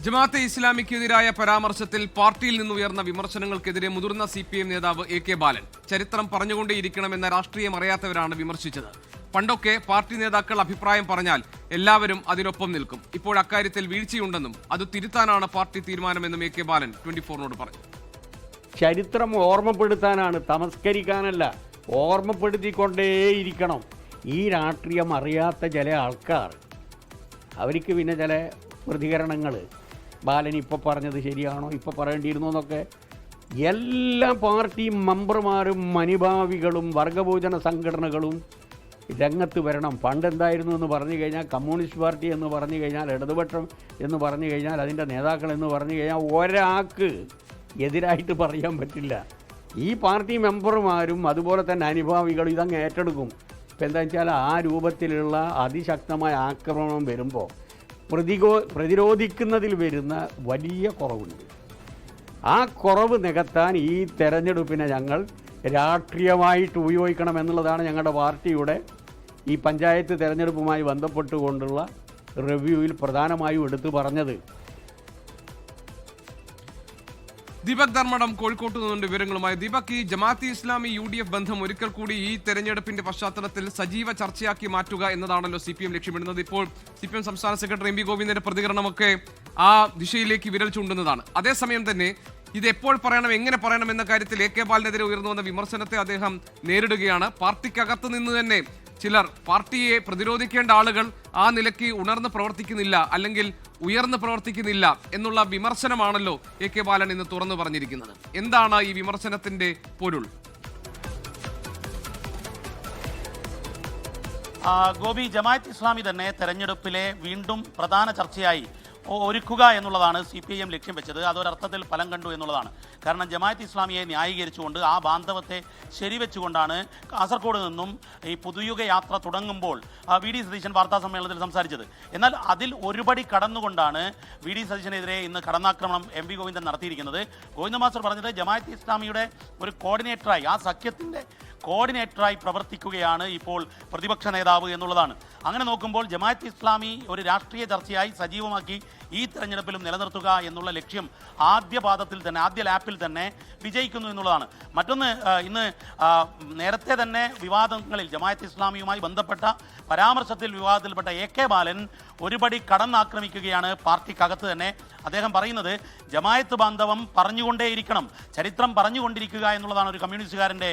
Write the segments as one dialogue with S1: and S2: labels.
S1: ജമാഅത്തെ ഇസ്ലാമിക്കെതിരായ പരാമർശത്തിൽ പാർട്ടിയിൽ നിന്നുയർന്ന വിമർശനങ്ങൾക്കെതിരെ മുതിർന്ന CPM നേതാവ് AK ബാലൻ ചരിത്രം പറഞ്ഞുകൊണ്ടേയിരിക്കണമെന്ന രാഷ്ട്രീയം അറിയാത്തവരാണ് വിമർശിച്ചത്. പണ്ടൊക്കെ പാർട്ടി നേതാക്കൾ അഭിപ്രായം പറഞ്ഞാൽ എല്ലാവരും അതിനൊപ്പം നിൽക്കും. ഇപ്പോൾ അക്കാര്യത്തിൽ വീഴ്ചയുണ്ടെന്നും അത് തിരുത്താനാണ് പാർട്ടി തീരുമാനമെന്നും AK ബാലൻ 24നോട് പറഞ്ഞു.
S2: ചരിത്രം ഓർമ്മപ്പെടുത്താനാണ്, തമസ്കരിക്കാനല്ല. ഓർമ്മപ്പെടുത്തിക്കൊണ്ടേയിരിക്കണം. ഈ രാഷ്ട്രീയം അറിയാത്ത ചില ആൾക്കാർ, അവർക്ക് പിന്നെ ചില പ്രതികരണങ്ങൾ, ബാലൻ ഇപ്പോൾ പറഞ്ഞത് ശരിയാണോ, ഇപ്പോൾ പറയേണ്ടിയിരുന്നു എന്നൊക്കെ, എല്ലാ പാർട്ടി മെമ്പർമാരും അനുഭാവികളും വർഗഭോജന സംഘടനകളും രംഗത്ത് വരണം. പണ്ടെന്തായിരുന്നു എന്ന് പറഞ്ഞു കഴിഞ്ഞാൽ, കമ്മ്യൂണിസ്റ്റ് പാർട്ടി എന്ന് പറഞ്ഞു കഴിഞ്ഞാൽ, ഇടതുപക്ഷം എന്ന് പറഞ്ഞു കഴിഞ്ഞാൽ, അതിൻ്റെ നേതാക്കൾ എന്ന് പറഞ്ഞു കഴിഞ്ഞാൽ ഒരാൾക്ക് എതിരായിട്ട് പറയാൻ പറ്റില്ല. ഈ പാർട്ടി മെമ്പർമാരും അതുപോലെ തന്നെ അനുഭാവികളും ഇതങ്ങ് ഏറ്റെടുക്കും. ഇപ്പം എന്താ വെച്ചാൽ, ആ രൂപത്തിലുള്ള അതിശക്തമായ ആക്രമണം വരുമ്പോൾ പ്രതിരോധിക്കുന്നതിൽ വരുന്ന വലിയ കുറവുണ്ട്. ആ കുറവ് നികത്താൻ ഈ തെരഞ്ഞെടുപ്പിനെ ഞങ്ങൾ രാഷ്ട്രീയമായിട്ട് ഉപയോഗിക്കണം എന്നുള്ളതാണ് ഞങ്ങളുടെ പാർട്ടിയുടെ ഈ പഞ്ചായത്ത് തെരഞ്ഞെടുപ്പുമായി ബന്ധപ്പെട്ടുകൊണ്ടുള്ള റിവ്യൂവിൽ പ്രധാനമായും എടുത്തു പറഞ്ഞത്.
S1: ദീപക് ധർമ്മടം കോഴിക്കോട്ട് നിന്നുണ്ട് വിവരങ്ങളുമായി. ദീപക്, ഈ ജമാഅത്തെ ഇസ്ലാമി UDF ബന്ധം ഒരിക്കൽ കൂടി ഈ തെരഞ്ഞെടുപ്പിന്റെ പശ്ചാത്തലത്തിൽ സജീവ ചർച്ചയാക്കി മാറ്റുക എന്നതാണല്ലോ CPM ലക്ഷ്യമിടുന്നത്. ഇപ്പോൾ CPM സംസ്ഥാന സെക്രട്ടറി MV ഗോവിന്ദന്റെ പ്രതികരണമൊക്കെ ആ ദിശയിലേക്ക് വിരൽ ചൂണ്ടുന്നതാണ്. അതേസമയം തന്നെ ഇത് എപ്പോൾ പറയണം, എങ്ങനെ പറയണം എന്ന കാര്യത്തിൽ AK ബാലനെതിരെ ഉയർന്നു വന്ന വിമർശനത്തെ അദ്ദേഹം നേരിടുകയാണ്. പാർട്ടിക്കകത്ത് നിന്ന് തന്നെ ചിലർ, പാർട്ടിയെ പ്രതിരോധിക്കേണ്ട ആളുകൾ ആ നിലയ്ക്ക് ഉണർന്ന് പ്രവർത്തിക്കുന്നില്ല, അല്ലെങ്കിൽ ഉയർന്ന് പ്രവർത്തിക്കുന്നില്ല എന്നുള്ള വിമർശനമാണല്ലോ AK ബാലൻ ഇന്ന് തുറന്നു പറഞ്ഞിരിക്കുന്നത്. എന്താണ് ഈ വിമർശനത്തിന്റെ പൊരുൾ?
S3: ഗോപി, ജമാഅത്ത് ഇസ്ലാമി തന്നെ തെരഞ്ഞെടുപ്പിലെ വീണ്ടും പ്രധാന ചർച്ചയായി ഒരുക്കുക എന്നുള്ളതാണ് CPM ലക്ഷ്യം വെച്ചത്. അതൊരർത്ഥത്തിൽ ഫലം കണ്ടു എന്നുള്ളതാണ്. കാരണം ജമാഅത്ത് ഇസ്ലാമിയെ ന്യായീകരിച്ചുകൊണ്ട്, ആ ബാന്ധവത്തെ ശരിവെച്ചുകൊണ്ടാണ് കാസർഗോഡ് നിന്നും ഈ പുതുയുഗ യാത്ര തുടങ്ങുമ്പോൾ VD സതീശൻ വാർത്താ സമ്മേളനത്തിൽ സംസാരിച്ചത്. എന്നാൽ അതിൽ ഒരുപടി കടന്നുകൊണ്ടാണ് VD സതീശനെതിരെ ഇന്ന് കടന്നാക്രമണം MV ഗോവിന്ദൻ നടത്തിയിരിക്കുന്നത്. ഗോവിന്ദ മാസ്റ്റർ പറഞ്ഞത് ജമാഅത്ത് ഇസ്ലാമിയുടെ ഒരു കോർഡിനേറ്ററായി, ആ സഖ്യത്തിൻ്റെ കോർഡിനേറ്ററായി പ്രവർത്തിക്കുകയാണ് ഇപ്പോൾ പ്രതിപക്ഷ നേതാവ് എന്നുള്ളതാണ്. അങ്ങനെ നോക്കുമ്പോൾ ജമാഅത്ത് ഇസ്ലാമി ഒരു രാഷ്ട്രീയ ചർച്ചയായി സജീവമാക്കി ഈ തെരഞ്ഞെടുപ്പിലും നിലനിർത്തുക എന്നുള്ള ലക്ഷ്യം ആദ്യ പാദത്തിൽ തന്നെ, ആദ്യ ലാപ്പിൽ തന്നെ വിജയിക്കുന്നു എന്നുള്ളതാണ്. മറ്റൊന്ന്, ഇന്ന് നേരത്തെ തന്നെ വിവാദങ്ങളിൽ, ജമാഅത്ത് ഇസ്ലാമിയുമായി ബന്ധപ്പെട്ട പരാമർശത്തിൽ വിവാദത്തിൽപ്പെട്ട AK ബാലൻ ഒരുപടി കടന്നാക്രമിക്കുകയാണ് പാർട്ടിക്കകത്ത് തന്നെ. അദ്ദേഹം പറയുന്നത് ജമാഅത്ത് ബാന്ധവം പറഞ്ഞുകൊണ്ടേയിരിക്കണം, ചരിത്രം പറഞ്ഞുകൊണ്ടിരിക്കുക എന്നുള്ളതാണ് ഒരു കമ്മ്യൂണിസ്റ്റുകാരൻ്റെ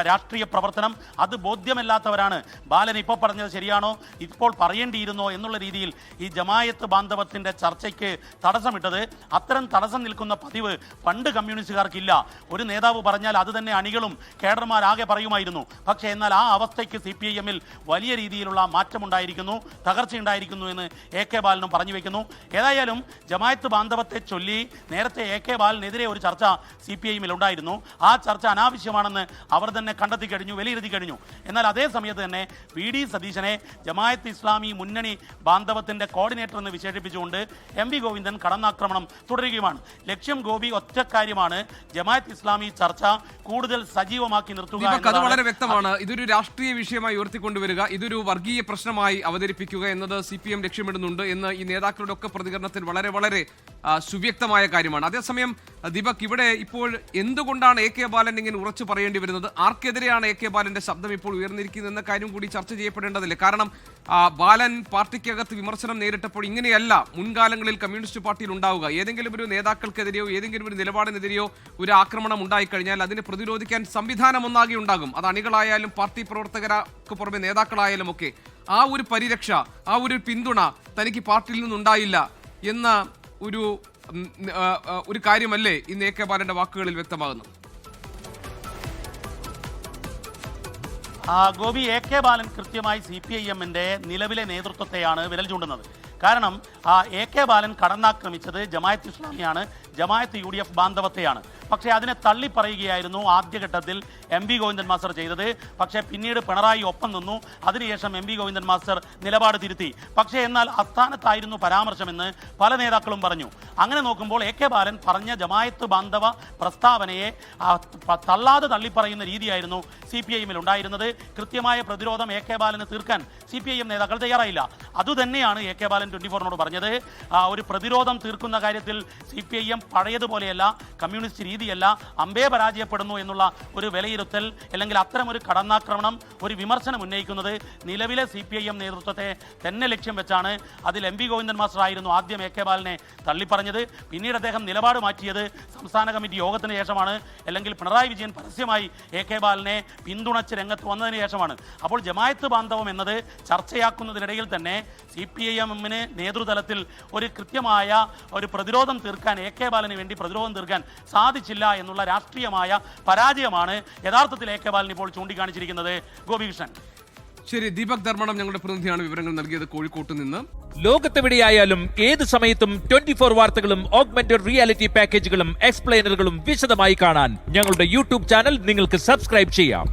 S3: രാഷ്ട്രീയ പ്രവർത്തനം. അത് ബോധ്യമല്ലാത്തവരാണ് ബാലൻ ഇപ്പോൾ പറഞ്ഞത് ശരിയാണോ, ഇപ്പോൾ പറയേണ്ടിയിരുന്നോ എന്നുള്ള രീതിയിൽ ഈ ജമാഅത്ത് ബാന്ധവത്തിൻ്റെ ചർച്ചയ്ക്ക് തടസ്സമിട്ടത്. അത്തരം തടസ്സം നിൽക്കുന്ന പതിവ് പണ്ട് കമ്മ്യൂണിസ്റ്റുകാർക്കില്ല. ഒരു നേതാവ് പറഞ്ഞാൽ അത് തന്നെ അണികളും കേഡർമാരാകെ പറയുമായിരുന്നു. പക്ഷേ എന്നാൽ ആ അവസ്ഥയ്ക്ക് CPIM-ൽ വലിയ രീതിയിലുള്ള മാറ്റമുണ്ടായിരിക്കുന്നു, തകർച്ചയുണ്ടായിരിക്കുന്നു എന്ന് AK ബാലനും പറഞ്ഞു വയ്ക്കുന്നു. ഏതായാലും ജമാഅത്ത് ബാന്ധവത്തെ ചൊല്ലി നേരത്തെ AK ബാലനെതിരെ ഒരു ചർച്ച CPIM-ൽ ഉണ്ടായിരുന്നു. ആ ചർച്ച അനാവശ്യമാണെന്ന് അവർ തന്നെ കണ്ടെത്തി കഴിഞ്ഞു, വിലയിരുത്തി കഴിഞ്ഞു. എന്നാൽ അതേ സമയത്ത് തന്നെ VD സതീശനെ ജമാഅത്ത് ഇസ്ലാമി മുന്നണി ബാന്ധവത്തിൻ്റെ കോർഡിനേറ്റർ എന്ന് വിശേഷിപ്പിച്ചുകൊണ്ട് MV ഗോവിന്ദൻ കടന്നാക്രമണം തുടരുകയുമാണ്. ലക്ഷ്യം ഗോപി ഒറ്റ കാര്യമാണ്, ജമാഅത്ത് ഇസ്ലാമി ചർച്ച കൂടുതൽ സജീവമാക്കി നിർത്തുക.
S1: അത് വളരെ വ്യക്തമാണ്. ഇതൊരു രാഷ്ട്രീയ വിഷയമായി ഉയർത്തിക്കൊണ്ടുവരിക, ഇതൊരു വർഗീയ പ്രശ്നമായി അവതരിപ്പിക്കുക എന്നത് CPM ലക്ഷ്യമിടുന്നുണ്ട് എന്ന് ഈ നേതാക്കളുടെ ഒക്കെ പ്രതികരണത്തിൽ വളരെ വളരെ സുവ്യക്തമായ കാര്യമാണ്. അതേസമയം ദീപക്, ഇവിടെ ഇപ്പോൾ എന്തുകൊണ്ടാണ് AK ബാലൻ ഇങ്ങനെ ഉറച്ചു പറയേണ്ടി വരുന്നത്? ആർക്കെതിരെയാണ് AK ബാലന്റെ ശബ്ദം ഇപ്പോൾ ഉയർന്നിരിക്കുന്നത് എന്ന കാര്യം കൂടി ചർച്ച ചെയ്യപ്പെടേണ്ടതില്ലേ? കാരണം ബാലൻ പാർട്ടിക്കകത്ത് വിമർശനം നേരിട്ടപ്പോൾ ഇങ്ങനെയല്ല മുൻകാലങ്ങളിൽ കമ്മ്യൂണിസ്റ്റ് പാർട്ടിയിൽ ഉണ്ടാവുക. ഏതെങ്കിലും ഒരു നേതാക്കൾക്കെതിരെയോ ഏതെങ്കിലും ഒരു നിലപാടിനെതിരെയോ ഒരു ആക്രമണം ഉണ്ടായിക്കഴിഞ്ഞാൽ അതിനെ പ്രതിരോധിക്കാൻ സംവിധാനം ഒന്നാകെ ഉണ്ടാകും. അത് അണികളായാലും പാർട്ടി പ്രവർത്തകർക്ക് പുറമെ നേതാക്കളായാലും ഒക്കെ. ആ ഒരു പരിരക്ഷ, ആ ഒരു പിന്തുണ തനിക്ക് പാർട്ടിയിൽ നിന്നുണ്ടായില്ല എന്ന ഒരു കാര്യമല്ലേ ഇന്ന് AK ബാലന്റെ വാക്കുകളിൽ വ്യക്തമാകുന്നത്?
S3: ഗോപി, AK ബാലൻ കൃത്യമായി CPIM-ന്റെ നിലവിലെ നേതൃത്വത്തെയാണ് വിരൽ ചൂണ്ടുന്നത്. കാരണം AK ബാലൻ കടന്നാക്രമിച്ചത് ജമാഅത്ത് ഇസ്ലാമിയാണ്, ജമാഅത്ത് UDF ബാന്ധവത്തെയാണ്. പക്ഷേ അതിനെ തള്ളിപ്പറയുകയായിരുന്നു ആദ്യഘട്ടത്തിൽ MV ഗോവിന്ദൻ മാസ്റ്റർ ചെയ്തത്. പക്ഷേ പിന്നീട് പിണറായി ഒപ്പം നിന്നു. അതിനുശേഷം MV ഗോവിന്ദൻ മാസ്റ്റർ നിലപാട് തിരുത്തി. പക്ഷേ എന്നാൽ അസ്ഥാനത്തായിരുന്നു പരാമർശമെന്ന് പല നേതാക്കളും പറഞ്ഞു. അങ്ങനെ നോക്കുമ്പോൾ AK ബാലൻ പറഞ്ഞ ജമായത്ത് ബാന്ധവ പ്രസ്താവനയെ തള്ളാതെ തള്ളിപ്പറയുന്ന രീതിയായിരുന്നു CPIM-ൽ ഉണ്ടായിരുന്നത്. കൃത്യമായ പ്രതിരോധം AK ബാലന് തീർക്കാൻ CPIM നേതാക്കൾ തയ്യാറായില്ല. അതുതന്നെയാണ് AK ബാലൻ 24-നോട് പറഞ്ഞത്. ഒരു പ്രതിരോധം തീർക്കുന്ന കാര്യത്തിൽ CPIM പഴയതുപോലെയല്ല, കമ്മ്യൂണിസ്റ്റ് രീതിയല്ല, അമ്പേ പരാജയപ്പെടുന്നു എന്നുള്ള ഒരു വിലയിരുത്തൽ അല്ലെങ്കിൽ അത്തരമൊരു കടന്നാക്രമണം, ഒരു വിമർശനം ഉന്നയിക്കുന്നത് നിലവിലെ CPIM നേതൃത്വത്തെ തന്നെ ലക്ഷ്യം വെച്ചാണ്. അതിൽ MV ഗോവിന്ദൻ മാസ്റ്റർ ആയിരുന്നു ആദ്യം AK ബാലനെ തള്ളിപ്പറഞ്ഞത്. പിന്നീട് അദ്ദേഹം നിലപാട് മാറ്റിയത് സംസ്ഥാന കമ്മിറ്റി യോഗത്തിന് ശേഷമാണ്, അല്ലെങ്കിൽ പിണറായി വിജയൻ പരസ്യമായി AK ബാലനെ പിന്തുണച്ച് രംഗത്ത് വന്നതിന് ശേഷമാണ്. അപ്പോൾ ജമായത്ത് ബാന്ധവം എന്നത് ചർച്ചയാക്കുന്നതിനിടയിൽ തന്നെ CPIM-ന് നേതൃതലത്തിൽ ഒരു കൃത്യമായ ഒരു പ്രതിരോധം തീർക്കാൻ, AK ബാലന് വേണ്ടി പ്രതിരോധം തീർക്കാൻ സാധിച്ചില്ല എന്നുള്ള രാഷ്ട്രീയമായ പരാജയമാണ് യഥാർത്ഥത്തിൽ AK ബാലൻ ഇപ്പോൾ ചൂണ്ടിക്കാണിച്ചിരിക്കുന്നത്. ഗോപികൃഷ്ണൻ.
S1: ശരി, ദീപക് ധർമ്മടം ഞങ്ങളുടെ പ്രതിനിധിയാണ് വിവരങ്ങൾ നൽകിയത് കോഴിക്കോട്ട് നിന്ന്.
S4: ലോകത്തെവിടെയായാലും ഏത് സമയത്തും 24 വാർത്തകളും ഓഗ്മെന്റഡ് റിയാലിറ്റി പാക്കേജുകളും എക്സ്പ്ലെയിനറുകളും വിശദമായി കാണാൻ ഞങ്ങളുടെ യൂട്യൂബ് ചാനൽ നിങ്ങൾക്ക് സബ്സ്ക്രൈബ് ചെയ്യാം.